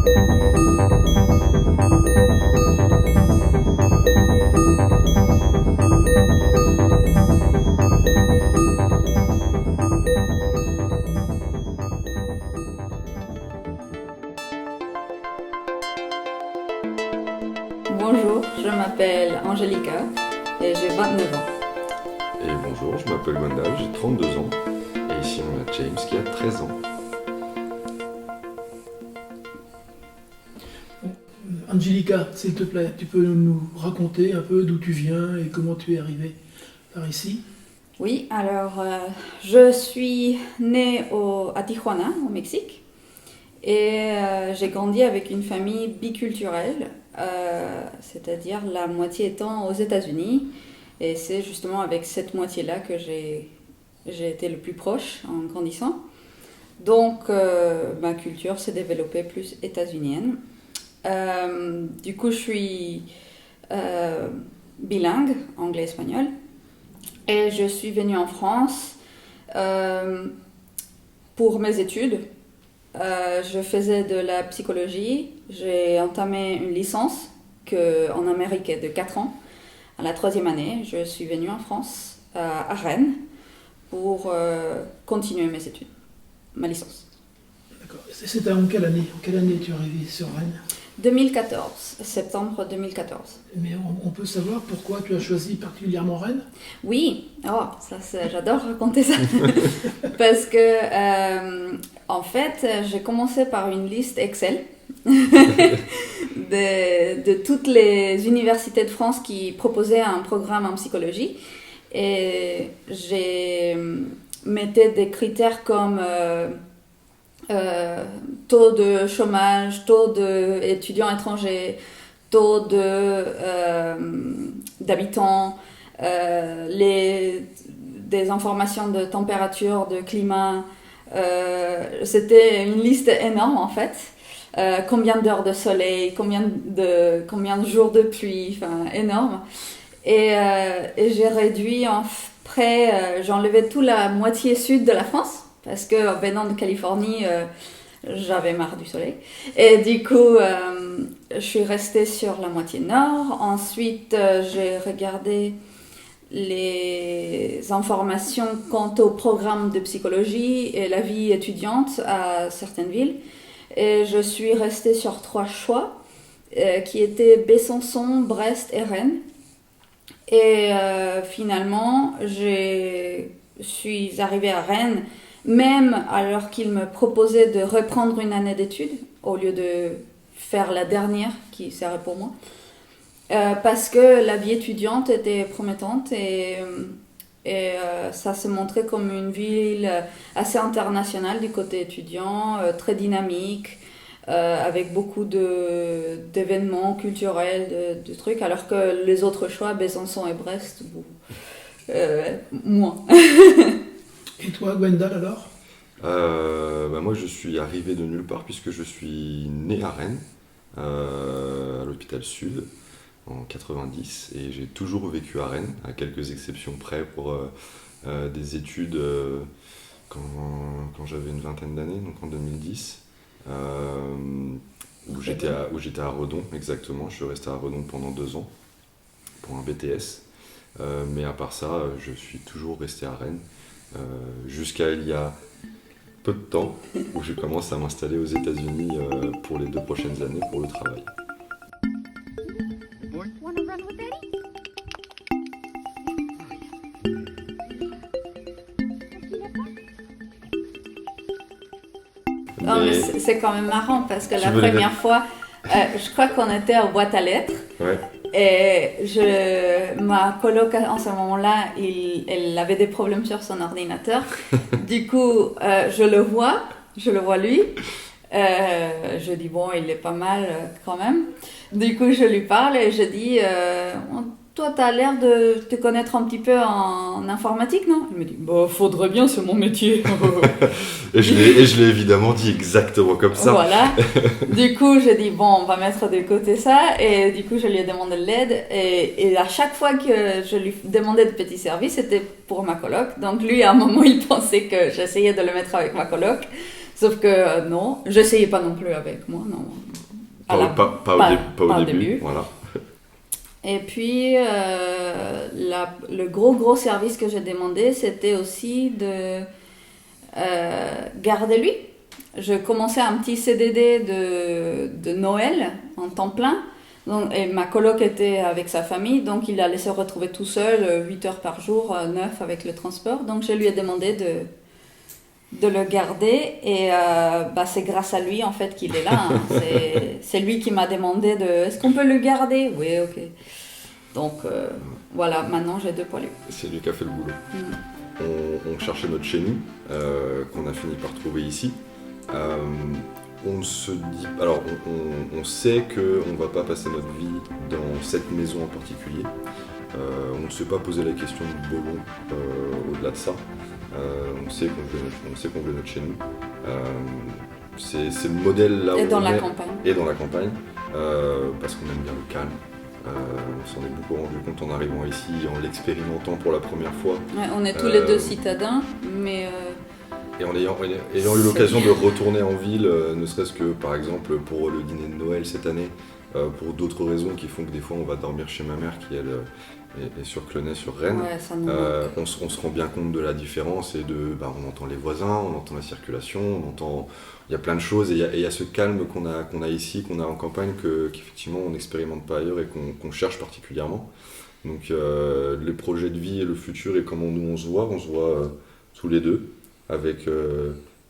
Bonjour, je m'appelle Angelica et j'ai 29 ans. Et bonjour, je m'appelle Gwendal, j'ai 32 ans. Et ici on a James qui a 13 ans. Angelica, s'il te plaît, tu peux nous raconter un peu d'où tu viens et comment tu es arrivée par ici? Oui, alors je suis née à Tijuana, au Mexique, et j'ai grandi avec une famille biculturelle, c'est-à-dire la moitié étant aux États-Unis, et c'est justement avec cette moitié-là que j'ai été le plus proche en grandissant. Donc ma culture s'est développée plus états-unienne. Du coup, je suis bilingue, anglais-espagnol, et je suis venue en France pour mes études. Je faisais de la psychologie, j'ai entamé une licence en Amérique est de 4 ans. À la 3e année, je suis venue en France, à Rennes, pour continuer mes études, ma licence. D'accord. C'était en quelle année? En quelle année es-tu arrivée sur Rennes? 2014, septembre 2014. Mais on peut savoir pourquoi tu as choisi particulièrement Rennes? Oui, oh, j'adore raconter ça. Parce que, en fait, j'ai commencé par une liste Excel de toutes les universités de France qui proposaient un programme en psychologie. Et j'ai mettais des critères comme taux de chômage, taux d'étudiants étrangers, taux d'habitants, des informations de température, de climat. C'était une liste énorme en fait. Combien d'heures de soleil, combien de jours de pluie, enfin énorme. Et j'ai réduit j'enlevais toute la moitié sud de la France, parce que venant de Californie, j'avais marre du soleil. Et du coup, je suis restée sur la moitié nord. Ensuite, j'ai regardé les informations quant au programme de psychologie et la vie étudiante à certaines villes. Et je suis restée sur 3 choix, qui étaient Besançon, Brest et Rennes. Et finalement, je suis arrivée à Rennes, même alors qu'ils me proposaient de reprendre une année d'études, au lieu de faire la dernière qui serait pour moi. Parce que la vie étudiante était promettante et ça se montrait comme une ville assez internationale du côté étudiant, très dynamique, avec beaucoup d'événements culturels, de trucs, alors que les autres choix, Besançon et Brest, moins. Et toi, Gwendal, alors? Moi, je suis arrivé de nulle part puisque je suis né à Rennes, à l'hôpital Sud, en 90, et j'ai toujours vécu à Rennes, à quelques exceptions près pour des études quand j'avais une vingtaine d'années, donc en 2010. Où j'étais à Redon, exactement. Je suis resté à Redon pendant 2 ans pour un BTS, mais à part ça, je suis toujours resté à Rennes jusqu'à il y a peu de temps où je commence à m'installer aux États-Unis pour les 2 prochaines années pour le travail. Non, mais c'est quand même marrant parce que la première fois, je crois qu'on était aux boîtes à lettres. Ouais. Et ma coloc en ce moment-là, elle avait des problèmes sur son ordinateur. Du coup, je le vois lui. Je dis bon, il est pas mal quand même. Du coup, je lui parle et je dis toi, t'as l'air de te connaître un petit peu en informatique, non? Il me dit bah, faudrait bien, c'est mon métier. et je l'ai évidemment dit exactement comme ça. Voilà. Du coup, j'ai dit bon, on va mettre de côté ça. Et du coup, je lui ai demandé de l'aide. Et à chaque fois que je lui demandais de petits services, c'était pour ma coloc. Donc lui, à un moment, il pensait que j'essayais de le mettre avec ma coloc. Sauf que non, j'essayais pas non plus avec moi, non. Pas au début. Voilà. Et puis, le gros service que j'ai demandé, c'était aussi de garder lui. Je commençais un petit CDD de Noël en temps plein. Donc, et ma coloc était avec sa famille, donc il allait se retrouver tout seul 8 heures par jour, 9 avec le transport. Donc je lui ai demandé de le garder et c'est grâce à lui en fait qu'il est là. Hein. C'est lui qui m'a demandé est-ce qu'on peut le garder? Oui, ok. Donc voilà, maintenant j'ai 2 poilus. C'est lui qui a fait le boulot. On cherchait notre chez nous, qu'on a fini par trouver ici. On se dit, alors on sait qu'on ne va pas passer notre vie dans cette maison en particulier. On ne s'est pas posé la question du bolon au-delà de ça. On sait qu'on veut notre chez nous. C'est le modèle là où et dans on la est. campagne. Et dans la campagne, parce qu'on aime bien le calme. On s'en est beaucoup rendu compte en arrivant ici, en l'expérimentant pour la première fois. Ouais, on est tous les 2 citadins, mais... Et en ayant eu l'occasion de retourner en ville, ne serait-ce que par exemple pour le dîner de Noël cette année, pour d'autres raisons qui font que des fois on va dormir chez ma mère qui elle est sur Clenay, sur Rennes, ouais, on se rend bien compte de la différence et on entend les voisins, on entend la circulation, il y a plein de choses et il y a ce calme qu'on a ici, qu'on a en campagne, qu'effectivement on n'expérimente pas ailleurs et qu'on cherche particulièrement. Donc les projets de vie et le futur et comment nous on se voit tous les deux, avec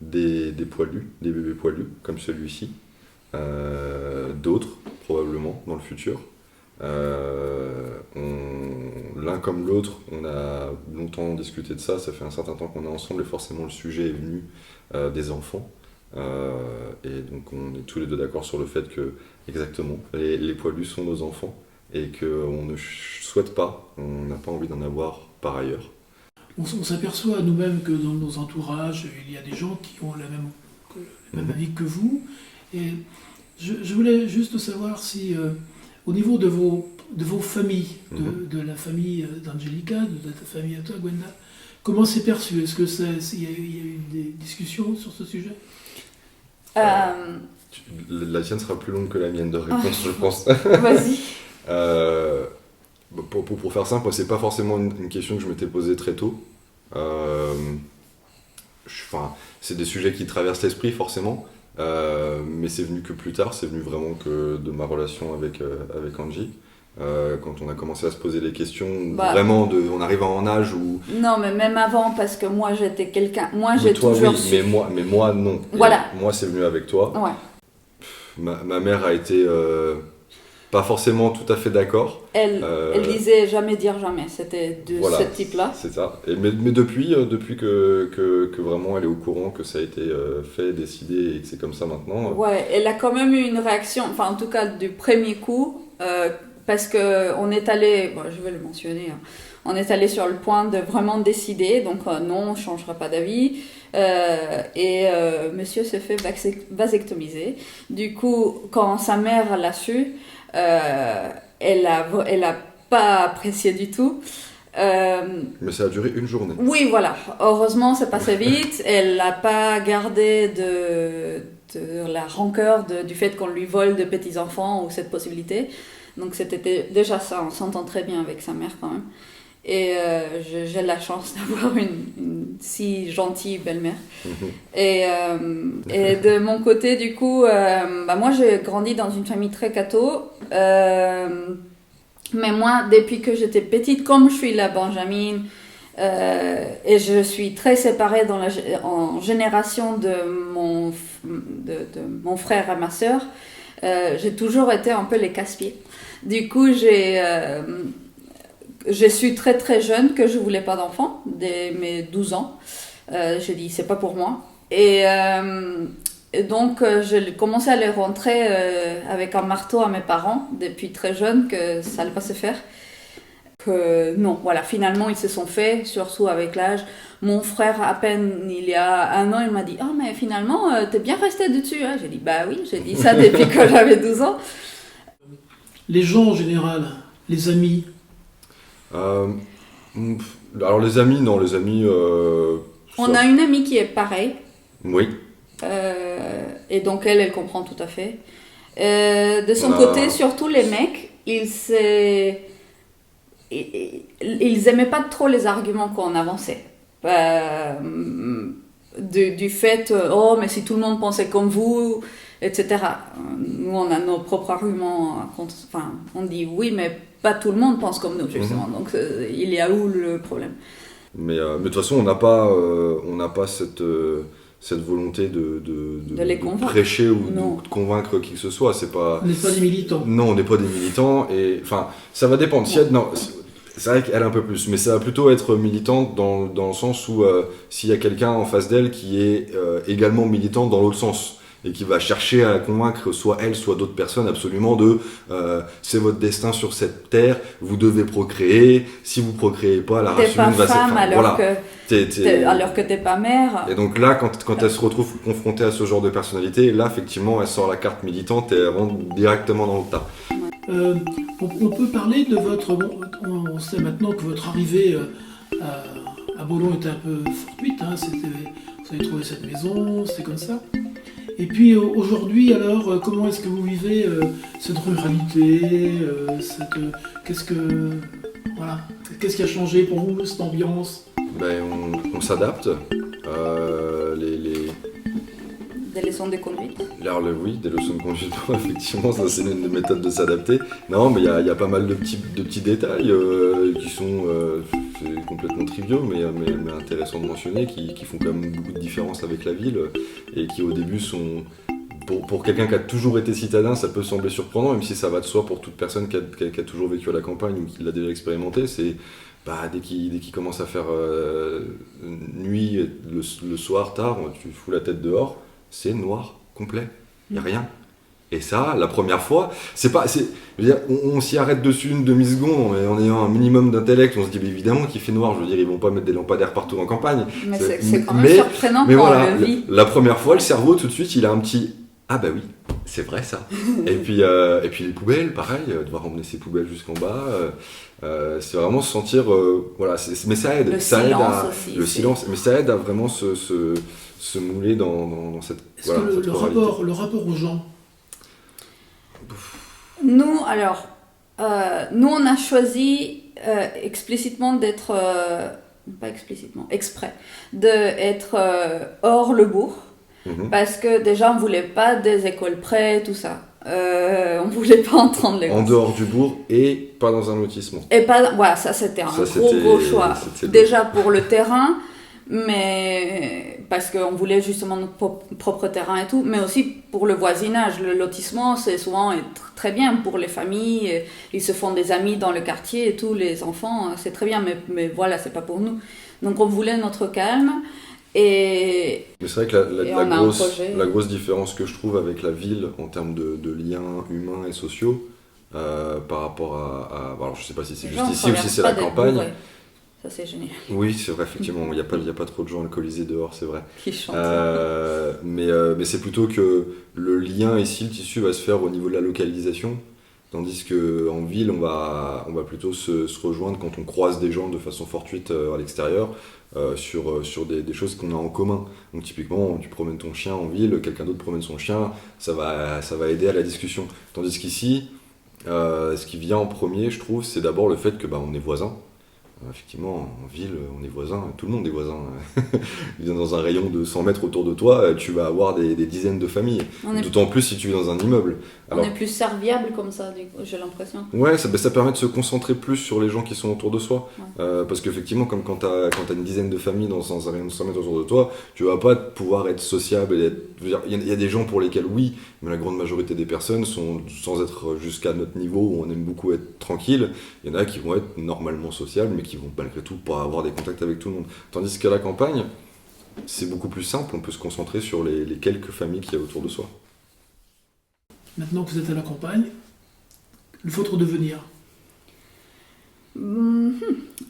des poilus, des bébés poilus comme celui-ci, d'autres probablement dans le futur. L'un comme l'autre, on a longtemps discuté de ça fait un certain temps qu'on est ensemble et forcément le sujet est venu des enfants. Et donc on est tous les deux d'accord sur le fait que, exactement, les poilus sont nos enfants et qu'on ne souhaite pas, on n'a pas envie d'en avoir par ailleurs. On s'aperçoit nous-mêmes que dans nos entourages, il y a des gens qui ont le même avis que vous. Et je voulais juste savoir si, au niveau de vos familles, de la famille d'Angelica, de ta famille à toi, Gwenda, comment c'est perçu? Est-ce qu'il y a eu des discussions sur ce sujet? La tienne sera plus longue que la mienne de réponse, je pense. Vas-y. Pour faire simple, c'est pas forcément une question que je m'étais posée très tôt. C'est des sujets qui traversent l'esprit forcément, mais c'est venu que plus tard, c'est venu vraiment que de ma relation avec Angie. Quand on a commencé à se poser les questions, vraiment on arrive à un âge où... Non, mais même avant, parce que moi j'étais quelqu'un... Moi j'ai toujours... Oui, mais moi non. Voilà. Moi c'est venu avec toi. Ouais. Ma mère a été... pas forcément tout à fait d'accord. Elle disait jamais dire jamais, c'était de ce type-là. C'est ça. Mais depuis que vraiment elle est au courant que ça a été fait, décidé et que c'est comme ça maintenant. Ouais, elle a quand même eu une réaction, enfin en tout cas du premier coup, parce qu'on est allé, je vais le mentionner, hein, on est allé sur le point de vraiment décider, donc non, on ne changera pas d'avis. Monsieur s'est fait vasectomiser. Du coup, quand sa mère l'a su, elle a pas apprécié du tout. Mais ça a duré une journée. Oui, voilà. Heureusement, c'est passé vite. Elle n'a pas gardé de la rancœur du fait qu'on lui vole de petits-enfants ou cette possibilité. Donc c'était déjà ça. On s'entend très bien avec sa mère quand même. Et j'ai la chance d'avoir une si gentille belle-mère. Et de mon côté, du coup, moi j'ai grandi dans une famille très catho. Mais moi, depuis que j'étais petite, comme je suis la Benjamine, et je suis très séparée en génération de mon frère et ma sœur, j'ai toujours été un peu les casse-pieds. Du coup, j'ai su très très jeune que je voulais pas d'enfant, dès mes 12 ans. J'ai dit c'est pas pour moi. Et donc j'ai commencé à les rentrer avec un marteau à mes parents depuis très jeune que ça allait pas se faire. Que non, voilà, finalement ils se sont faits, surtout avec l'âge. Mon frère, à peine il y a un an, il m'a dit « Ah, mais finalement, t'es bien resté dessus hein ?» J'ai dit « Bah oui, j'ai dit ça depuis que j'avais 12 ans. » Les gens en général, les amis. Alors les amis, non, les amis... On a une amie qui est pareille. Oui. Et donc elle comprend tout à fait. De son côté, surtout les mecs, ils aimaient pas trop les arguments qu'on avançait. Du fait, oh, mais si tout le monde pensait comme vous, etc. Nous, on a nos propres arguments. Enfin, on dit oui, mais pas tout le monde pense comme nous, justement. Donc, il y a où le problème? Mais de toute façon, on n'a pas cette volonté de les convaincre. Prêcher ou de convaincre qui que ce soit. On n'est pas des militants. Non, on n'est pas des militants. Et enfin, ça va dépendre. C'est vrai qu'elle a un peu plus, mais ça va plutôt être militante dans le sens où s'il y a quelqu'un en face d'elle qui est également militant dans l'autre sens et qui va chercher à convaincre soit elle, soit d'autres personnes absolument c'est votre destin sur cette terre, vous devez procréer, si vous procréez pas, la race humaine va s'effondrer. Alors que t'es pas mère. Et donc là, quand elle se retrouve confrontée à ce genre de personnalité, là effectivement elle sort la carte militante et elle rentre directement dans le tas. On peut parler de votre... on sait maintenant que votre arrivée à Bologne était un peu fortuite. Hein, vous avez trouvé cette maison, c'était comme ça. Et puis aujourd'hui, alors, comment est-ce que vous vivez cette ruralité qu'est-ce qui a changé pour vous, cette ambiance? On s'adapte. Des leçons de conduite. Alors oui, des leçons de conduite, effectivement, ça c'est une méthode de s'adapter. Non, mais il y a pas mal de petits détails qui sont c'est complètement triviaux, mais intéressants de mentionner, qui font quand même beaucoup de différence avec la ville et qui au début sont... Pour quelqu'un qui a toujours été citadin, ça peut sembler surprenant, même si ça va de soi pour toute personne qui a toujours vécu à la campagne ou qui l'a déjà expérimenté. C'est dès qu'il commence à faire nuit, le soir, tard, tu fous la tête dehors. C'est noir, complet, il n'y a rien. Et ça, la première fois, on s'y arrête dessus une demi-seconde en ayant un minimum d'intellect, on se dit évidemment qu'il fait noir, je veux dire, ils vont pas mettre des lampadaires partout en campagne. Mais c'est quand même surprenant quand on le vit. La première fois, le cerveau, tout de suite, il a un petit « Ah bah oui, c'est vrai ça !» Et puis les poubelles, pareil, devoir emmener ses poubelles jusqu'en bas, c'est vraiment se sentir... mais ça aide. Le silence, mais ça aide à vraiment se mouler dans cette... Est-ce que le rapport aux gens? Nous, on a choisi explicitement d'être... pas explicitement, exprès, d'être hors le bourg. Parce que déjà, on ne voulait pas des écoles près, tout ça. On ne voulait pas entendre les gosses. En dehors du bourg et pas dans un lotissement. Et pas... Voilà, ça c'était gros choix. Déjà pour le terrain... Mais parce qu'on voulait justement notre propre terrain et tout, mais aussi pour le voisinage. Le lotissement, c'est souvent très bien pour les familles. Ils se font des amis dans le quartier et tout, les enfants, c'est très bien, mais voilà, c'est pas pour nous. Donc on voulait notre calme. Mais c'est vrai que la grosse différence que je trouve avec la ville en termes de liens humains et sociaux par rapport alors je sais pas si c'est juste ici ou si c'est la campagne. Ça, c'est génial. Oui, c'est vrai, effectivement. Il n'y a pas trop de gens alcoolisés dehors, c'est vrai. Qui chantent. Mais c'est plutôt que le lien ici, le tissu, va se faire au niveau de la localisation. Tandis qu'en ville, on va plutôt se rejoindre quand on croise des gens de façon fortuite à l'extérieur sur des choses qu'on a en commun. Donc typiquement, tu promènes ton chien en ville, quelqu'un d'autre promène son chien, ça va aider à la discussion. Tandis qu'ici, ce qui vient en premier, je trouve, c'est d'abord le fait que on est voisins. Effectivement, en ville, on est voisins, tout le monde est voisin. Dans un rayon de 100 mètres autour de toi, tu vas avoir des dizaines de familles. D'autant plus si tu vis dans un immeuble. On est plus serviable comme ça, j'ai l'impression. Ouais, ça permet de se concentrer plus sur les gens qui sont autour de soi. Ouais. Parce qu'effectivement, comme quand t'as une dizaine de familles dans un rayon de 100 mètres autour de toi, tu vas pas pouvoir être sociable. Il y a des gens pour lesquels oui, mais la grande majorité des personnes sont, sans être jusqu'à notre niveau où on aime beaucoup être tranquille, il y en a qui vont être normalement sociables, mais qui vont malgré tout pas avoir des contacts avec tout le monde. Tandis qu'à la campagne, c'est beaucoup plus simple, on peut se concentrer sur les quelques familles qu'il y a autour de soi. Maintenant que vous êtes à la campagne, votre devenir?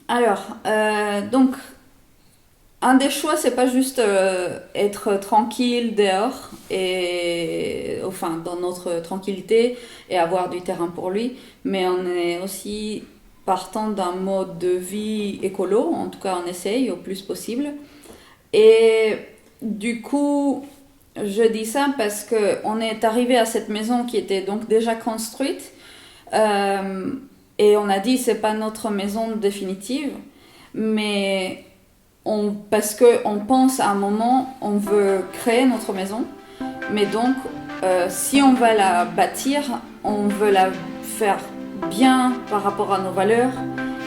Alors, donc, un des choix, c'est pas juste être tranquille dehors, dans notre tranquillité, et avoir du terrain pour lui, mais on est aussi partant d'un mode de vie écolo, en tout cas on essaye au plus possible. Et du coup, Je dis ça parce qu'on est arrivé à cette maison qui était donc déjà construite et on a dit c'est pas notre maison définitive, mais parce qu'on pense à un moment on veut créer notre maison, mais donc si on va la bâtir, on veut la faire bien par rapport à nos valeurs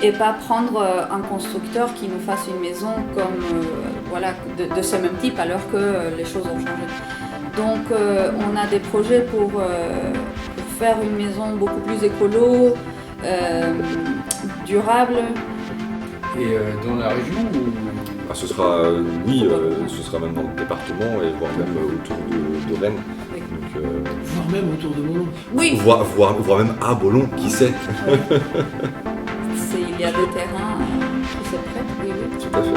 et pas prendre un constructeur qui nous fasse une maison comme voilà, de ce même type alors que les choses ont changé. Donc on a des projets pour faire une maison beaucoup plus écolo, durable. Et dans la région ou... Ah, ce sera, ce sera même dans le département et voire même autour de Rennes. Oui. Donc, Voire même autour de Bolo. Oui, voire même à Bologne, qui sait. il y a des terrains qui se prêtent, oui, oui. Tout à fait.